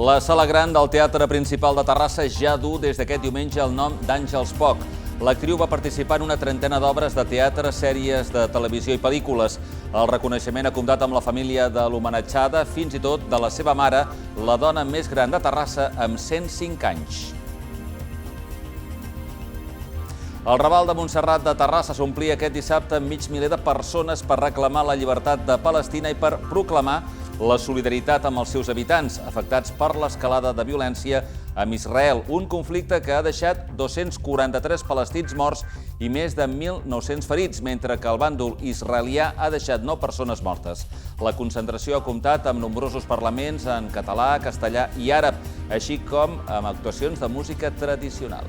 La sala gran del Teatre Principal de Terrassa ja du des d'aquest diumenge el nom d'Àngels Poch. L'actriu va participar en una trentena d'obres de teatre, sèries de televisió i pel·lícules. El reconeixement ha comptat amb la família de l'homenatjada, fins i tot de la seva mare, la dona més gran de Terrassa, amb 105 anys. El Raval de Montserrat de Terrassa s'omplia aquest dissabte amb mig miler de persones per reclamar la llibertat de Palestina i per proclamar la solidaritat amb els seus habitants, afectats per l'escalada de violència amb Israel, un conflicte que ha deixat 243 palestins morts i més de 1.900 ferits, mentre que el bàndol israelià ha deixat 9 persones mortes. La concentració ha comptat amb nombrosos parlaments en català, castellà i àrab, així com amb actuacions de música tradicional.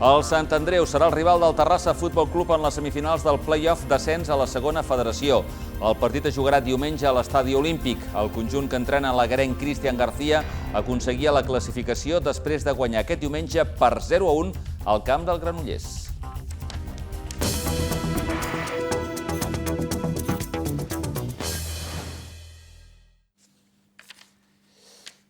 El Sant Andreu serà el rival del Terrassa Futbol Club en les semifinals del play-off d'ascens a la segona federació. El partit es jugarà diumenge a l'Estadi Olímpic. El conjunt que entrena l'agarenc Cristian García aconseguia la classificació després de guanyar aquest diumenge per 0-1 al camp del Granollers.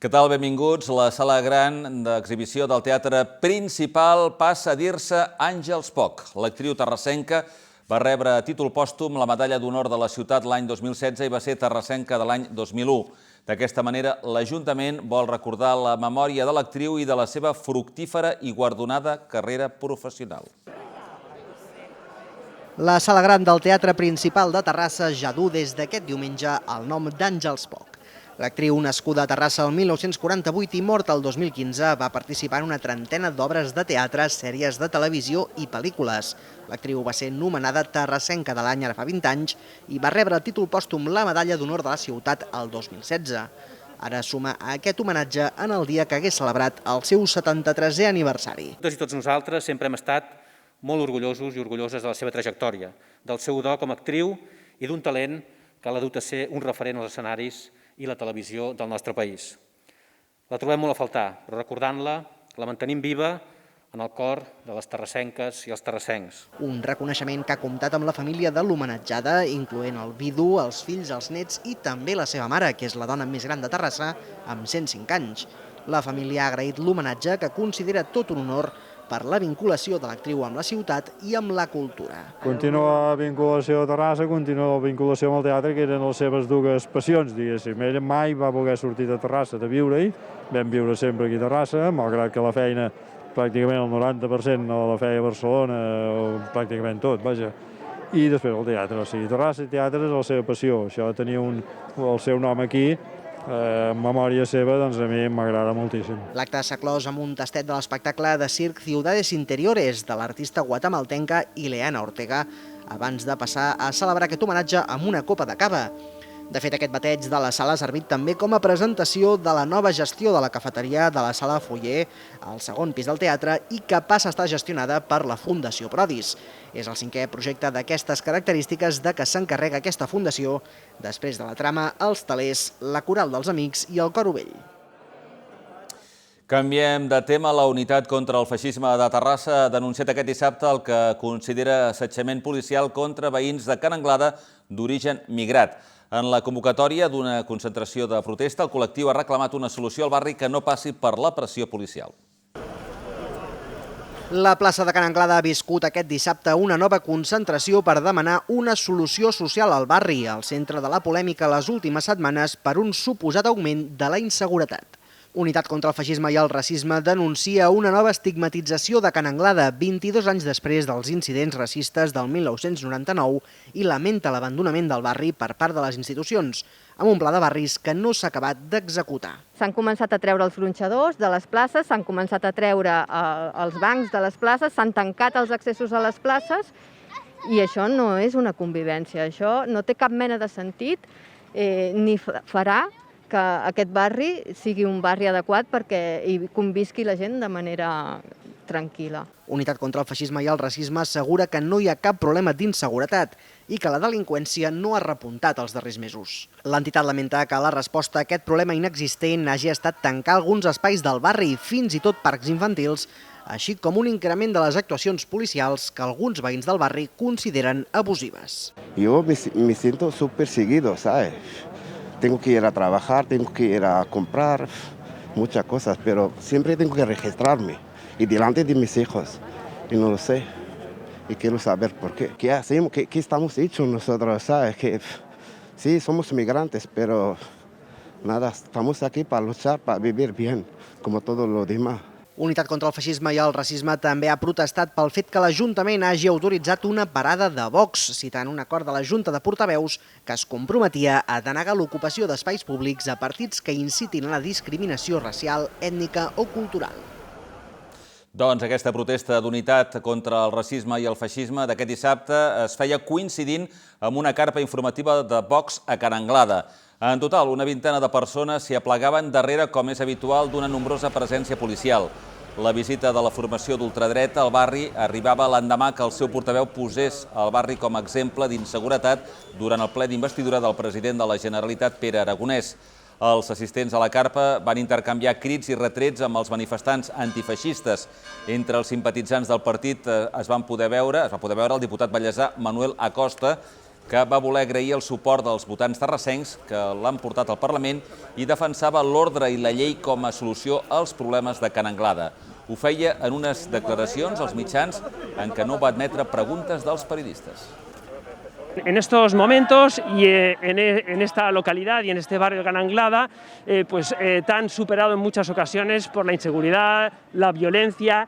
Què tal? Benvinguts. La sala gran d'exhibició del Teatre Principal passa a dir-se Àngels Poch. L'actriu terrassenca va rebre a títol pòstum la medalla d'honor de la ciutat l'any 2016 i va ser terrassenca de l'any 2001. D'aquesta manera, l'Ajuntament vol recordar la memòria de l'actriu i de la seva fructífera i guardonada carrera professional. La sala gran del Teatre Principal de Terrassa ja du des d'aquest diumenge el nom d'Àngels Poch. L'actriu, nascuda a Terrassa el 1948 i morta el 2015, va participar en una trentena d'obres de teatre, sèries de televisió i pel·lícules. L'actriu va ser nomenada terrassenca de l'any ara fa 20 anys i va rebre a títol pòstum la medalla d'honor de la ciutat el 2016. Ara suma a aquest homenatge en el dia que hagués celebrat el seu 73è aniversari. Tots i tots nosaltres sempre hem estat molt orgullosos i orgulloses de la seva trajectòria, del seu do com a actriu i d'un talent que l'ha dut a ser un referent als escenaris i la televisió del nostre país. La trobem molt a faltar, però recordant-la, la mantenim viva en el cor de les terrassenques i els terrassencs. Un reconeixement que ha comptat amb la família de l'homenatjada, incloent el vidu, els fills, els nets i també la seva mare, que és la dona més gran de Terrassa, amb 105 anys. La família ha agraït l'homenatge, que considera tot un honor per la vinculació de l'actriu amb la ciutat i amb la cultura. Continua la vinculació a Terrassa, continua la vinculació amb el teatre, que eren les seves dues passions, diguéssim. Ella mai va voler sortir de Terrassa de viure-hi, vam viure sempre aquí a Terrassa, malgrat que la feina pràcticament el 90% la feia a Barcelona, pràcticament tot, vaja. I després el teatre, o sigui, Terrassa i teatre és la seva passió, això tenia el seu nom aquí, en memòria seva, doncs a mi m'agrada moltíssim. L'acte s'ha clos amb un tastet de l'espectacle de circ Ciudades Interiores de l'artista guatemaltenca Ileana Ortega, abans de passar a celebrar aquest homenatge amb una copa de cava. De fet, aquest bateig de la sala ha servit també com a presentació de la nova gestió de la cafeteria de la sala Foyer, al segon pis del teatre, i que passa a estar gestionada per la Fundació Prodis. És el 5è projecte d'aquestes característiques de què s'encarrega aquesta fundació, després de la trama, els telers, la coral dels amics i el cor ovell. Canviem de tema. La Unitat contra el Feixisme de Terrassa ha denunciat aquest dissabte el que considera assetjament policial contra veïns de Ca n'Anglada d'origen migrat. En la convocatòria d'una concentració de protesta, el col·lectiu ha reclamat una solució al barri que no passi per la pressió policial. La plaça de Ca n'Anglada ha viscut aquest dissabte una nova concentració per demanar una solució social al barri, al centre de la polèmica les últimes setmanes per un suposat augment de la inseguretat. Unitat contra el Feixisme i el Racisme denuncia una nova estigmatització de Ca n'Anglada 22 anys després dels incidents racistes del 1999 i lamenta l'abandonament del barri per part de les institucions, amb un pla de barris que no s'ha acabat d'executar. S'han començat a treure els gronxadors de les places, s'han començat a treure els bancs de les places, s'han tancat els accessos a les places i això no és una convivència, això no té cap mena de sentit ni farà que aquest barri sigui un barri adequat perquè hi convisqui la gent de manera tranquil·la. Unitat contra el Feixisme i el Racisme assegura que no hi ha cap problema d'inseguretat i que la delinqüència no ha repuntat els darrers mesos. L'entitat lamenta que la resposta a aquest problema inexistent hagi estat tancar alguns espais del barri, fins i tot parcs infantils, així com un increment de les actuacions policials que alguns veïns del barri consideren abusives. Yo me siento súper seguido, ¿sabes? tengo que ir a trabajar, tengo que ir a comprar muchas cosas, pero siempre tengo que registrarme y delante de mis hijos. Y no lo sé. Y quiero saber por qué. ¿Qué hacemos? ¿Qué estamos hechos nosotros? ¿Sabes? Que sí, somos migrantes, pero nada, estamos aquí para luchar, para vivir bien, como todos los demás. Unitat contra el feixisme i el racisme també ha protestat pel fet que l'Ajuntament hagi autoritzat una parada de Vox, citant un acord de la Junta de Portaveus que es comprometia a denegar l'ocupació d'espais públics a partits que incitin a la discriminació racial, ètnica o cultural. Doncs aquesta protesta d'unitat contra el racisme i el feixisme d'aquest dissabte es feia coincidint amb una carpa informativa de Vox a Can Anglada. En total, una vintena de persones s'hi aplegaven darrere, com és habitual, d'una nombrosa presència policial. La visita de la formació d'ultradreta al barri arribava l'endemà que el seu portaveu posés el barri com a exemple d'inseguretat durant el ple d'investidura del president de la Generalitat, Pere Aragonès. Els assistents a la carpa van intercanviar crits i retrets amb els manifestants antifeixistes. Entre els simpatitzants del partit es va poder veure el diputat vallesà Manuel Acosta, que va voler agrair el suport dels votants terrassencs que l'han portat al Parlament i defensava l'ordre i la llei com a solució als problemes de Can Anglada. Ho feia en unes declaracions als mitjans en què no va admetre preguntes dels periodistes. En estos momentos y en esta localidad y en este barrio de Can Anglada, tan superado en muchas ocasiones por la inseguridad, la violencia,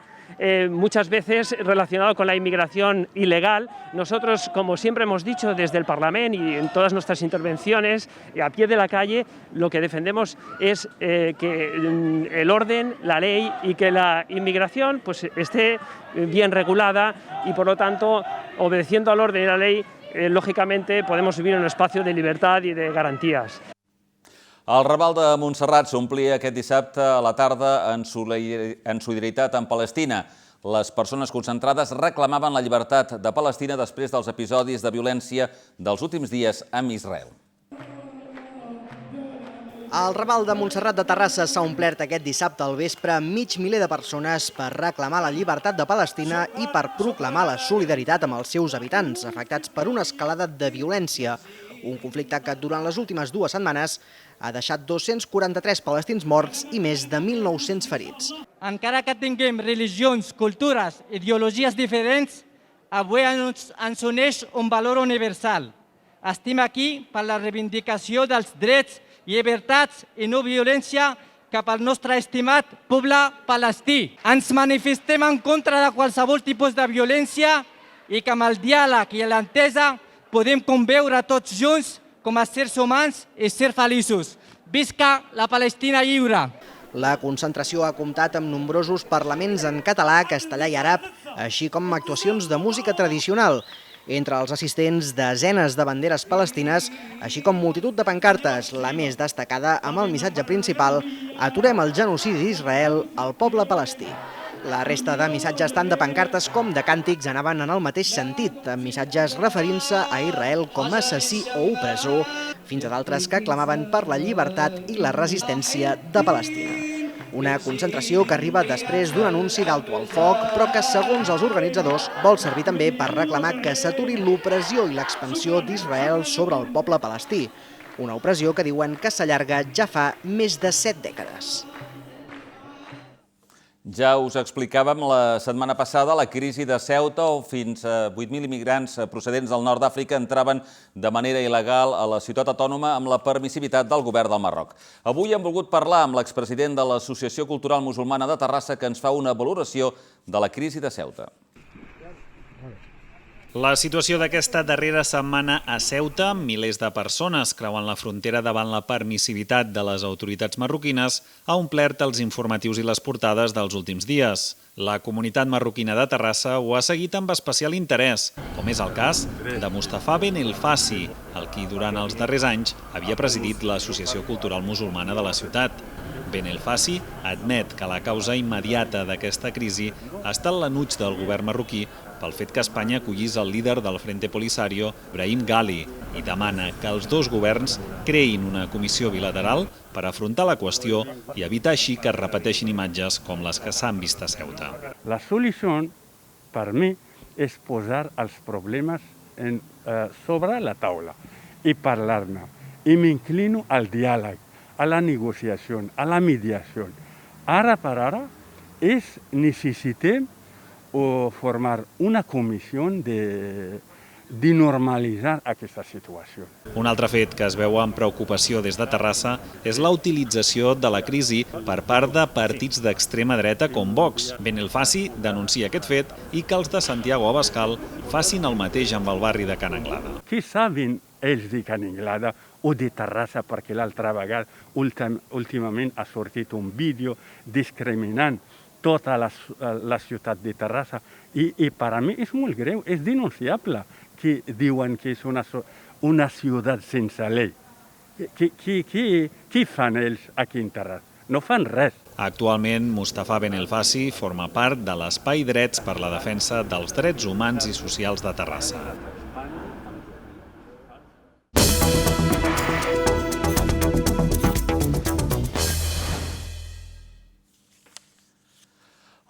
muchas veces relacionado con la inmigración ilegal. Nosotros, como siempre hemos dicho desde el Parlamento y en todas nuestras intervenciones y a pie de la calle, lo que defendemos es que el orden, la ley y que la inmigración esté bien regulada y, por lo tanto, obedeciendo al orden y la ley, lògicamente podemos vivir en un espacio de libertad y de garantías. El Raval de Montserrat s'omplia aquest dissabte a la tarda en solidaritat amb Palestina. Les persones concentrades reclamaven la llibertat de Palestina després dels episodis de violència dels últims dies amb Israel. El Raval de Montserrat de Terrassa s'ha omplert aquest dissabte al vespre amb mig miler de persones per reclamar la llibertat de Palestina i per proclamar la solidaritat amb els seus habitants, afectats per una escalada de violència. Un conflicte que durant les últimes 2 setmanes ha deixat 243 palestins morts i més de 1.900 ferits. Encara que tinguem religions, cultures, ideologies diferents, avui ens uneix un valor universal. Estem aquí per la reivindicació dels drets, llibertats i no violència cap al nostre estimat poble palestí. Ens manifestem en contra de qualsevol tipus de violència i que amb el diàleg i l'entesa podem conviure tots junts com a éssers humans i ser feliços. Visca la Palestina lliure! La concentració ha comptat amb nombrosos parlaments en català, castellà i àrab, així com actuacions de música tradicional. Entre els assistents, desenes de banderes palestines, així com multitud de pancartes, la més destacada amb el missatge principal «Aturem el genocidi d'Israel al poble palestí». La resta de missatges, tant de pancartes com de càntics, anaven en el mateix sentit, amb missatges referint-se a Israel com a assassí o opressor, fins a d'altres que clamaven per la llibertat i la resistència de Palestina. Una concentració que arriba després d'un anunci d'alto al foc, però que, segons els organitzadors, vol servir també per reclamar que s'aturi l'opressió i l'expansió d'Israel sobre el poble palestí. Una opressió que diuen que s'allarga ja fa més de 7 dècades. Ja us explicàvem la setmana passada la crisi de Ceuta, on fins a 8.000 immigrants procedents del nord d'Àfrica entraven de manera il·legal a la ciutat autònoma amb la permissivitat del govern del Marroc. Avui hem volgut parlar amb l'expresident de l'Associació Cultural Musulmana de Terrassa, que ens fa una valoració de la crisi de Ceuta. La situació d'aquesta darrera setmana a Ceuta, milers de persones creuen la frontera davant la permissivitat de les autoritats marroquines, ha omplert els informatius i les portades dels últims dies. La comunitat marroquina de Terrassa ho ha seguit amb especial interès, com és el cas de Mustafa Ben El Fassi, el qui durant els darrers anys havia presidit l'Associació Cultural Musulmana de la ciutat. Ben El Fassi admet que la causa immediata d'aquesta crisi ha estat l'anuig del govern marroquí pel fet que Espanya acollís el líder del Frente Polisario, Brahim Ghali, i demana que els dos governs creïn una comissió bilateral per afrontar la qüestió i evitar així que es repeteixin imatges com les que s'han vist a Ceuta. La solució, per mi, és posar els problemes sobre la taula i parlar-ne. y me inclino al diálogo, a la negociación, a la mediación. Ara per ara necessitem formar una comissió de normalitzar aquesta situació. Un altre fet que es veu amb preocupació des de Terrassa és la utilització de la crisi per part de partits d'extrema dreta com Vox. Benelfaci denuncia aquest fet i que els de Santiago Abascal facin el mateix amb el barri de Can Anglada. Què saben ells de Can Anglada o de Terrassa, perquè l'altra vegada últimament ha sortit un vídeo discriminant tota la ciutat de Terrassa i per a mi és molt greu, és denunciable que diuen que és una ciutat sense llei. Què fan ells aquí en Terrassa? No fan res. Actualment, Mustafa Benelfaci forma part de l'Espai Drets per la defensa dels drets humans i socials de Terrassa.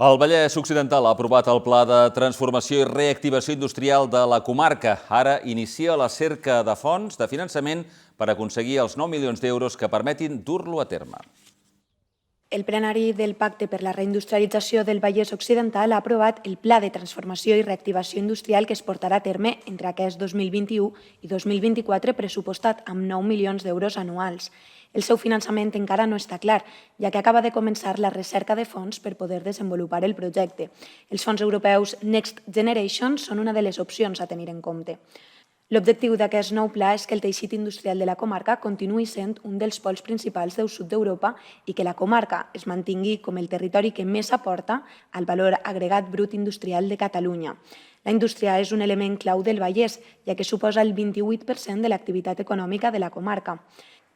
El Vallès Occidental ha aprovat el Pla de Transformació i Reactivació Industrial de la comarca. Ara inicia la cerca de fons de finançament per aconseguir els 9 milions d'euros que permetin dur-lo a terme. El plenari del Pacte per la Reindustrialització del Vallès Occidental ha aprovat el Pla de Transformació i Reactivació Industrial que es portarà a terme entre aquest 2021 i 2024 pressupostat amb 9 milions d'euros anuals. El seu finançament encara no està clar, ja que acaba de començar la recerca de fons per poder desenvolupar el projecte. Els fons europeus Next Generation són una de les opcions a tenir en compte. L'objectiu d'aquest nou pla és que el teixit industrial de la comarca continuï sent un dels pols principals del sud d'Europa i que la comarca es mantingui com el territori que més aporta al valor agregat brut industrial de Catalunya. La indústria és un element clau del Vallès, ja que suposa el 28% de l'activitat econòmica de la comarca.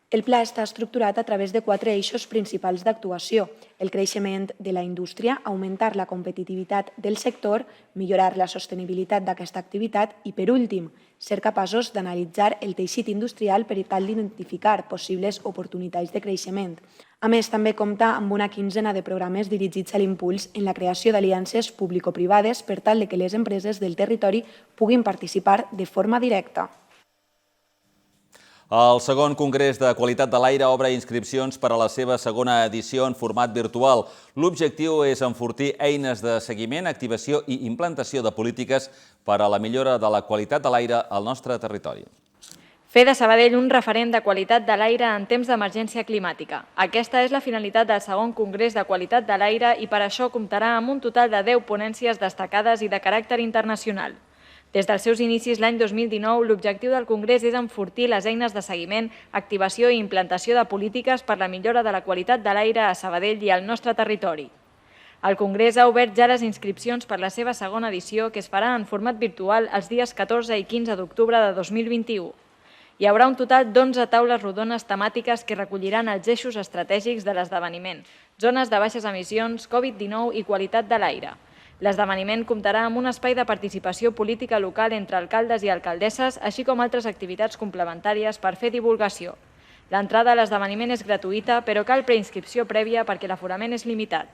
El pla està estructurat a través de 4 eixos principals d'actuació: el creixement de la indústria, augmentar la competitivitat del sector, millorar la sostenibilitat d'aquesta activitat i, per últim, ser capaços d'analitzar el teixit industrial per tal d'identificar possibles oportunitats de creixement. A més, també compta amb una quinzena de programes dirigits a l'impuls en la creació d'aliances público-privades per tal que les empreses del territori puguin participar de forma directa. El segon Congrés de Qualitat de l'Aire obre inscripcions per a la seva segona edició en format virtual. L'objectiu és enfortir eines de seguiment, activació i implantació de polítiques per a la millora de la qualitat de l'aire al nostre territori. Fer de Sabadell un referent de qualitat de l'aire en temps d'emergència climàtica. Aquesta és la finalitat del segon Congrés de Qualitat de l'Aire i per això comptarà amb un total de 10 ponències destacades i de caràcter internacional. Des dels seus inicis l'any 2019, l'objectiu del Congrés és enfortir les eines de seguiment, activació i implantació de polítiques per la millora de la qualitat de l'aire a Sabadell i al nostre territori. El Congrés ha obert ja les inscripcions per la seva segona edició, que es farà en format virtual els dies 14 i 15 d'octubre de 2021. Hi haurà un total d'11 taules rodones temàtiques que recolliran els eixos estratègics de l'esdeveniment: zones de baixes emissions, Covid-19 i qualitat de l'aire. L'esdeveniment comptarà amb un espai de participació política local entre alcaldes i alcaldesses, així com altres activitats complementàries per fer divulgació. L'entrada a l'esdeveniment és gratuïta, però cal preinscripció prèvia perquè l'aforament és limitat.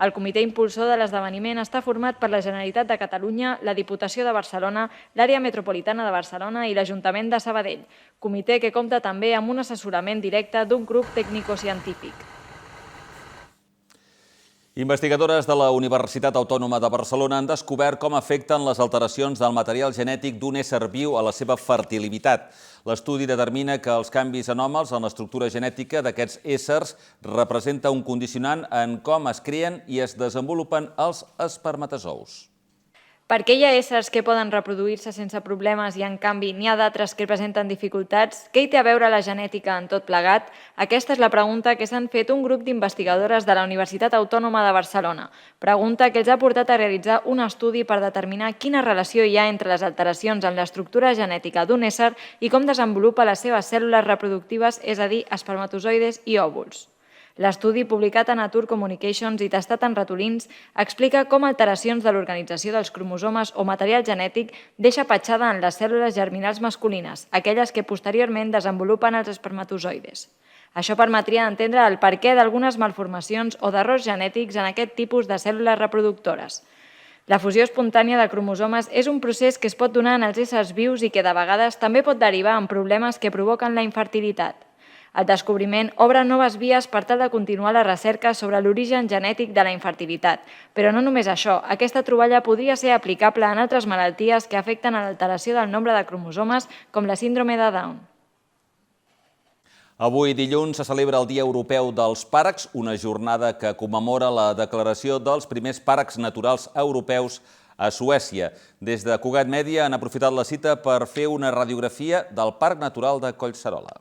El comitè impulsor de l'esdeveniment està format per la Generalitat de Catalunya, la Diputació de Barcelona, l'Àrea Metropolitana de Barcelona i l'Ajuntament de Sabadell, comitè que compta també amb un assessorament directe d'un grup tècnico-científic. Investigadores de la Universitat Autònoma de Barcelona han descobert com afecten les alteracions del material genètic d'un ésser viu a la seva fertilitat. L'estudi determina que els canvis anòmals en l'estructura genètica d'aquests éssers representa un condicionant en com es creen i es desenvolupen els espermatozous. Per què hi ha éssers que poden reproduir-se sense problemes i, en canvi, n'hi ha d'altres que presenten dificultats? Què hi té a veure la genètica en tot plegat? Aquesta és la pregunta que s'han fet un grup d'investigadores de la Universitat Autònoma de Barcelona. Pregunta que els ha portat a realitzar un estudi per determinar quina relació hi ha entre les alteracions en l'estructura genètica d'un ésser i com desenvolupa les seves cèl·lules reproductives, és a dir, espermatozoides i òvuls. L'estudi, publicat a Nature Communications i tastat en ratolins, explica com alteracions de l'organització dels cromosomes o material genètic deixa petjada en les cèl·lules germinals masculines, aquelles que posteriorment desenvolupen els espermatozoides. Això permetria entendre el perquè d'algunes malformacions o d'errors genètics en aquest tipus de cèl·lules reproductores. La fusió espontània de cromosomes és un procés que es pot donar en els éssers vius i que de vegades també pot derivar en problemes que provoquen la infertilitat. El descobriment obre noves vies per tal de continuar la recerca sobre l'origen genètic de la infertilitat. Però no només això, aquesta troballa podria ser aplicable en altres malalties que afecten a l'alteració del nombre de cromosomes, com la síndrome de Down. Avui, dilluns, se celebra el Dia Europeu dels Parcs, una jornada que commemora la declaració dels primers parcs naturals europeus a Suècia. Des de Cugat Mèdia han aprofitat la cita per fer una radiografia del Parc Natural de Collserola.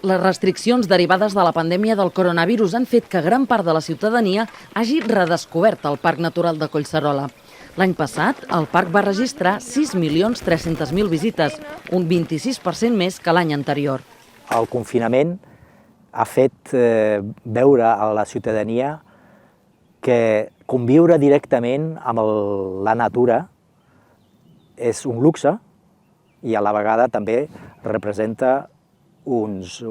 Les restriccions derivades de la pandèmia del coronavirus han fet que gran part de la ciutadania hagi redescobert el Parc Natural de Collserola. L'any passat, el parc va registrar 6.300.000 visites, un 26% més que l'any anterior. El confinament ha fet veure a la ciutadania que conviure directament amb la natura és un luxe i a la vegada també representa uns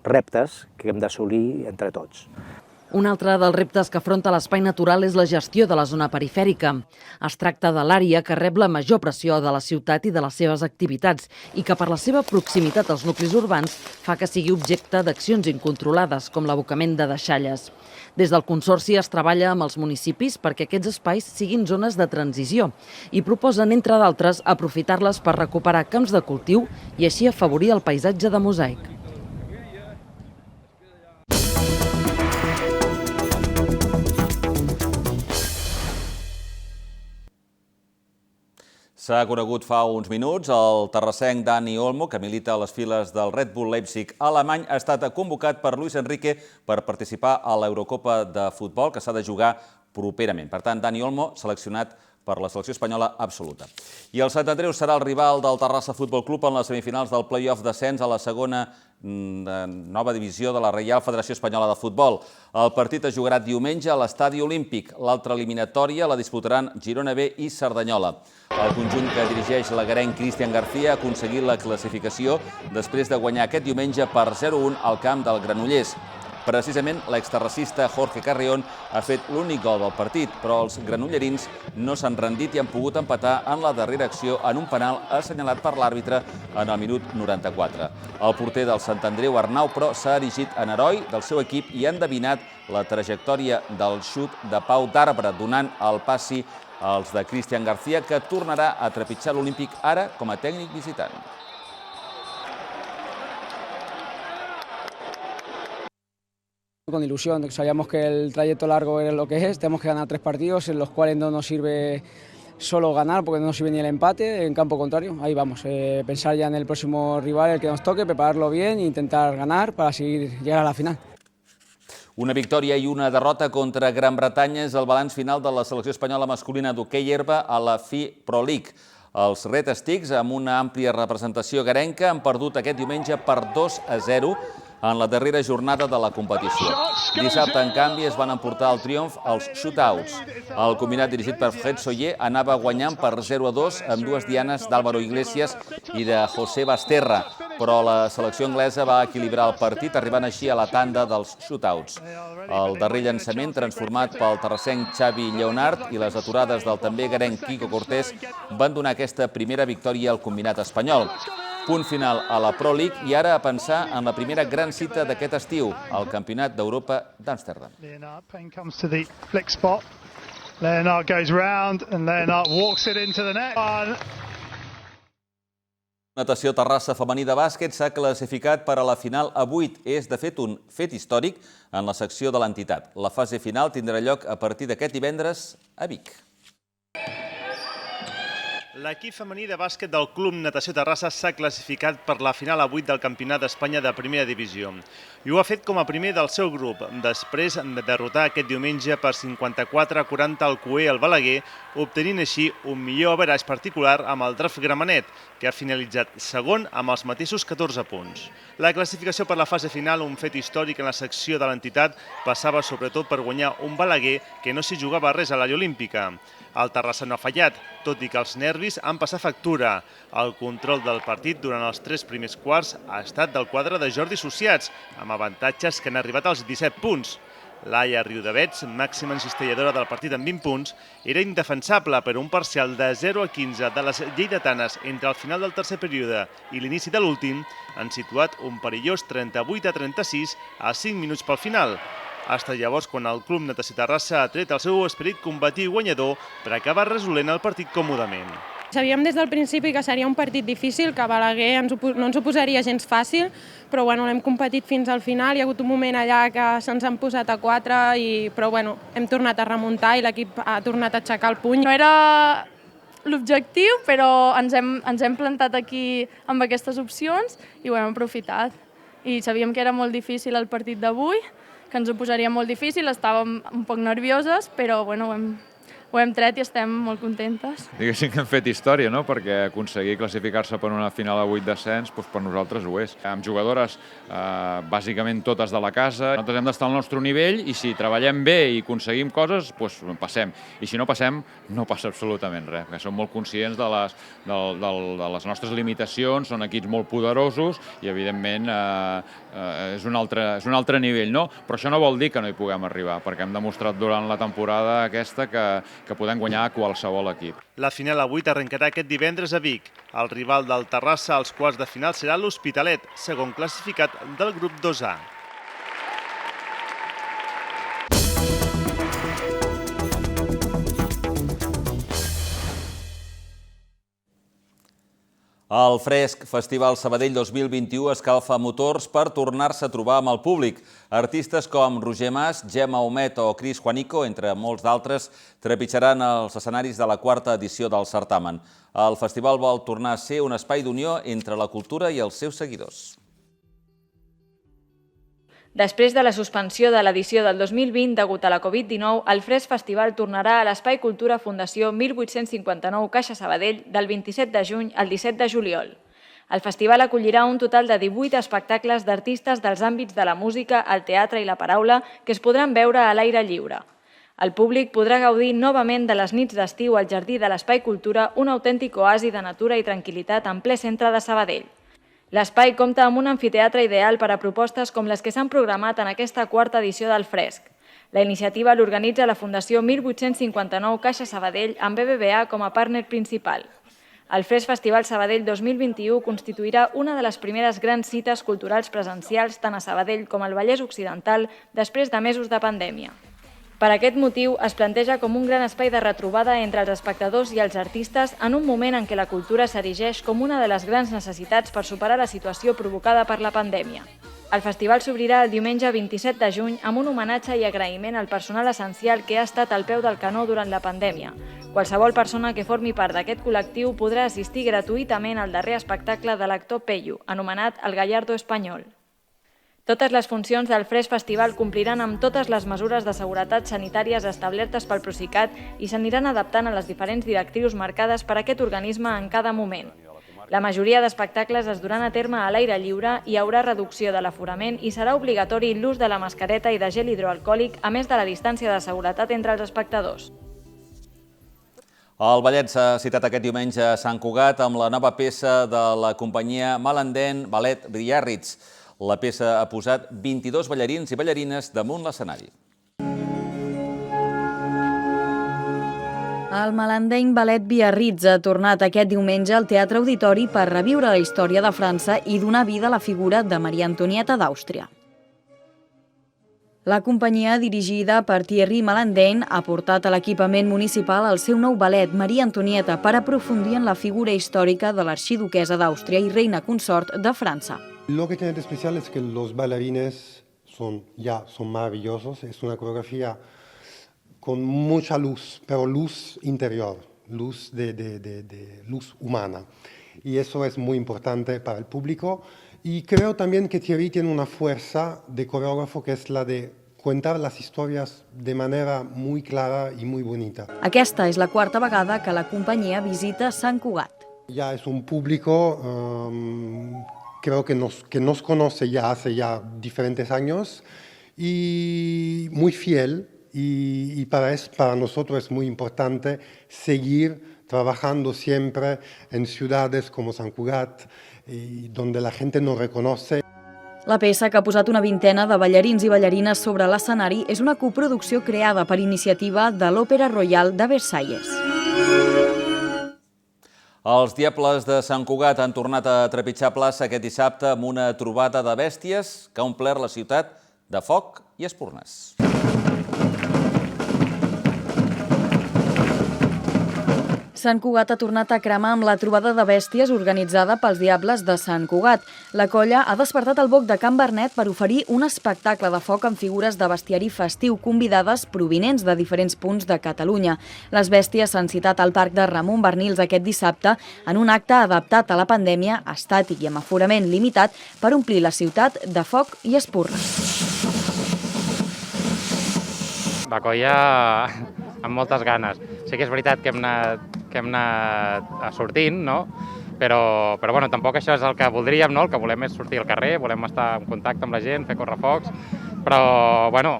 reptes que hem d'assolir entre tots. Un altre dels reptes que afronta l'espai natural és la gestió de la zona perifèrica. Es tracta de l'àrea que rep la major pressió de la ciutat i de les seves activitats i que per la seva proximitat als nuclis urbans fa que sigui objecte d'accions incontrolades, com l'abocament de deixalles. Des del Consorci es treballa amb els municipis perquè aquests espais siguin zones de transició i proposen, entre d'altres, aprofitar-les per recuperar camps de cultiu i així afavorir el paisatge de mosaic. S'ha conegut fa uns minuts, el terrassenc Dani Olmo, que milita a les files del Red Bull Leipzig alemany, ha estat convocat per Luis Enrique per participar a l'Eurocopa de futbol, que s'ha de jugar properament. Per tant, Dani Olmo, seleccionat per la selecció espanyola absoluta. I el Sant Andreu serà el rival del Terrassa Futbol Club en les semifinals del play-off d'ascens a la segona nova divisió de la Reial Federació Espanyola de Futbol. El partit es jugarà diumenge a l'Estadi Olímpic. L'altra eliminatòria la disputaran Girona B i Cerdanyola. El conjunt que dirigeix l'agarenc Cristian García ha aconseguit la classificació després de guanyar aquest diumenge per 0-1 al camp del Granollers. Precisament, l'exterracista Jorge Carrión ha fet l'únic gol del partit, però els granollerins no s'han rendit i han pogut empatar en la darrera acció en un penal assenyalat per l'àrbitre en el minut 94. El porter del Sant Andreu, Arnau, però s'ha erigit en heroi del seu equip i ha endevinat la trajectòria del xut de Pau d'Arbre, donant el passi als de Cristian García, que tornarà a trepitjar l'Olímpic ara com a tècnic visitant. Con ilusión, sabíamos que el trayecto largo era lo que es, tenemos que ganar 3 partidos en los cuales no nos sirve solo ganar porque no nos sirve ni el empate en campo contrario, ahí vamos, pensar ya en el próximo rival, el que nos toque, prepararlo bien e intentar ganar para llegar a la final. Una victòria i una derrota contra Gran Bretanya és el balanç final de la selecció espanyola masculina d'hoquei herba a la FI Pro League. Els Red Sticks, amb una àmplia representació garenca, han perdut aquest diumenge per 2-0 en la darrera jornada de la competició. Dissabte, en canvi, es van emportar el triomf als shootouts. El combinat dirigit per Fred Soller anava guanyant per 0-2 amb dues dianes d'Álvaro Iglesias i de José Basterra, però la selecció anglesa va equilibrar el partit, arribant així a la tanda dels shootouts. El darrer llançament, transformat pel terrassenc Xavi Lleonard, i les aturades del també garenc Quico Cortés van donar aquesta primera victòria al combinat espanyol. Punt final a la Pro League i ara a pensar en la primera gran cita d'aquest estiu, el Campionat d'Europa d'Amsterdam. Leonard goes round and Leonard walks it into the net. Natació Terrassa femení de bàsquet s'ha classificat per a la final a 8. És, de fet, un fet històric en la secció de l'entitat. La fase final tindrà lloc a partir d'aquest divendres a Vic. L'equip femení de bàsquet del Club Natació Terrassa s'ha classificat per la final a 8 del Campionat d'Espanya de Primera Divisió. I ho ha fet com a primer del seu grup, després de derrotar aquest diumenge per 54-40 al Cué al Balaguer, obtenint així un millor average particular amb el Draft Gramenet, que ha finalitzat segon amb els mateixos 14 punts. La classificació per la fase final, un fet històric en la secció de l'entitat, passava sobretot per guanyar un Balaguer que no s'hi jugava res a l'àrea olímpica. El Terrassa no ha fallat, tot i que els nervis han passat factura. El control del partit durant els 3 primers quarts ha estat del quadre de Jordi Sociats, amb avantatges que han arribat als 17 punts. Laia Riudavets, màxima encistelladora del partit amb 20 punts, era indefensable, però un parcial de 0-15 de les lleidatanes entre el final del tercer període i l'inici de l'últim han situat un perillós 38-36 a 5 minuts pel final. Ha estat llavors quan el Club Natació Terrassa ha tret el seu esperit combatiu guanyador per acabar resolent el partit còmodament. Sabíem des del principi que seria un partit difícil, que Balaguer no ens ho posaria gens fàcil, però l'hem competit fins al final. Hi ha hagut un moment allà que se'ns han posat a 4, però hem tornat a remuntar i l'equip ha tornat a aixecar el puny. No era l'objectiu, però ens hem plantat aquí amb aquestes opcions i ho hem aprofitat. I sabíem que era molt difícil el partit d'avui, que ens ho posaria molt difícil, estàvem un poc nervioses, però ho hem tret i estem molt contentes. Diguéssim que hem fet història, no? Perquè aconseguir classificar-se per una final a 8 descens, per nosaltres ho és. Amb jugadores bàsicament totes de la casa, nosaltres hem d'estar al nostre nivell i si treballem bé i aconseguim coses, passem. I si no passem, no passa absolutament res, perquè som molt conscients de les nostres limitacions, són equips molt poderosos i evidentment és un altre nivell, no? Però això no vol dir que no hi puguem arribar, perquè hem demostrat durant la temporada aquesta que podem guanyar qualsevol equip. La final a 8 arrencarà aquest divendres a Vic. El rival del Terrassa als quarts de final serà l'Hospitalet, segon classificat del grup 2A. El Fresc Festival Sabadell 2021 escalfa motors per tornar-se a trobar amb el públic. Artistes com Roger Mas, Gemma Humet o Cris Juanico, entre molts d'altres, trepitjaran els escenaris de la quarta edició del certamen. El festival vol tornar a ser un espai d'unió entre la cultura i els seus seguidors. Després de la suspensió de l'edició del 2020 degut a la Covid-19, el Fresc Festival tornarà a l'Espai Cultura Fundació 1859 Caixa Sabadell del 27 de juny al 17 de juliol. El festival acollirà un total de 18 espectacles d'artistes dels àmbits de la música, el teatre i la paraula que es podran veure a l'aire lliure. El públic podrà gaudir novament de les nits d'estiu al jardí de l'Espai Cultura, un autèntic oasi de natura i tranquil·litat en ple centre de Sabadell. L'espai compta amb un amfiteatre ideal per a propostes com les que s'han programat en aquesta quarta edició del Fresc. La iniciativa l'organitza la Fundació 1859 Caixa Sabadell amb BBVA com a partner principal. El Fresc Festival Sabadell 2021 constituirà una de les primeres grans cites culturals presencials tant a Sabadell com al Vallès Occidental després de mesos de pandèmia. Per aquest motiu, es planteja com un gran espai de retrobada entre els espectadors i els artistes en un moment en què la cultura s'erigeix com una de les grans necessitats per superar la situació provocada per la pandèmia. El festival s'obrirà el diumenge 27 de juny amb un homenatge i agraïment al personal essencial que ha estat al peu del canó durant la pandèmia. Qualsevol persona que formi part d'aquest col·lectiu podrà assistir gratuïtament al darrer espectacle de l'actor Peyu, anomenat El Gallardo Espanyol. Totes les funcions del Fresc Festival compliran amb totes les mesures de seguretat sanitàries establertes pel Procicat i s'aniran adaptant a les diferents directrius marcades per aquest organisme en cada moment. La majoria d'espectacles es duran a terme a l'aire lliure, hi haurà reducció de l'aforament i serà obligatori l'ús de la mascareta i de gel hidroalcohòlic, a més de la distància de seguretat entre els espectadors. El ballet s'ha citat aquest diumenge a Sant Cugat amb la nova peça de la companyia Malanden Ballet Biarritz. La peça ha posat 22 ballarins i ballarines damunt l'escenari. El Malanden Ballet Biarritz ha tornat aquest diumenge al Teatre Auditori per reviure la història de França i donar vida a la figura de Maria Antonieta d'Àustria. La companyia, dirigida per Thierry Malanden, ha portat a l'equipament municipal el seu nou ballet Maria Antonieta per aprofundir en la figura històrica de l'arxiduquesa d'Àustria i reina consort de França. Lo que tiene de especial es que los bailarines son maravillosos. Es una coreografía con mucha luz, pero luz interior, luz luz humana. Y eso es muy importante para el público. Y creo también que Thierry tiene una fuerza de coreógrafo que es la de contar las historias de manera muy clara y muy bonita. Aquesta és la quarta vegada que la companyia visita Sant Cugat. Ya es un público creo que nos conoce ya hace diferentes años y muy fiel y para nosotros es muy importante seguir trabajando siempre en ciudades como Sant Cugat, donde la gente nos reconoce. La peça, que ha posat una vintena de ballarins i ballarines sobre l'escenari, és una coproducció creada per iniciativa de l'Òpera Royal de Versalles. Els Diables de Sant Cugat han tornat a trepitjar plaça aquest dissabte amb una trobada de bèsties que ha omplert la ciutat de foc i espurnes. Sant Cugat ha tornat a cremar amb la trobada de bèsties organitzada pels Diables de Sant Cugat. La colla ha despertat el boc de Can Bernet per oferir un espectacle de foc amb figures de bestiari festiu convidades provinents de diferents punts de Catalunya. Les bèsties s'han citat al Parc de Ramon Barnils aquest dissabte en un acte adaptat a la pandèmia, estàtic i amb aforament limitat per omplir la ciutat de foc i espurnes. La colla amb moltes ganes. Sí que és veritat que hem anat sortint, no? Però bueno, tampoc això és el que voldríem, no? El que volem és sortir al carrer, volem estar en contacte amb la gent, fer correfocs, però bueno,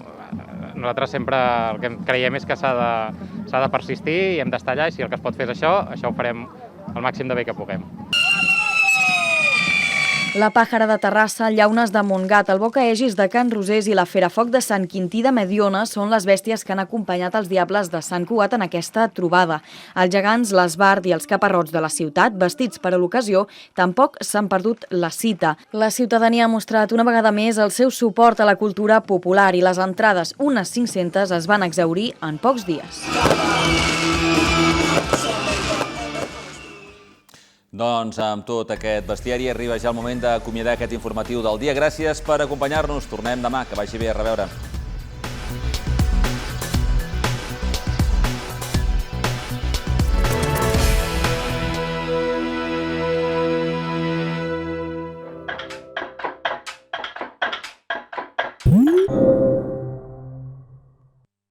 nosaltres sempre el que creiem és que s'ha de persistir i hem d'estar allà, i si el que es pot fer és això ho farem el màxim de bé que puguem. La Pàjara de Terrassa, Llaunes de Montgat, el Bocaegis de Can Rosés i la Ferafoc de Sant Quintí de Mediona són les bèsties que han acompanyat els Diables de Sant Cugat en aquesta trobada. Els gegants, l'esbard i els caparrots de la ciutat, vestits per a l'ocasió, tampoc s'han perdut la cita. La ciutadania ha mostrat una vegada més el seu suport a la cultura popular i les entrades, unes 500, es van exhaurir en pocs dies. Doncs amb tot aquest bestiari arriba ja el moment d'acomiadar aquest informatiu del dia. Gràcies per acompanyar-nos. Tornem demà. Que vagi bé. A reveure. Mm-hmm.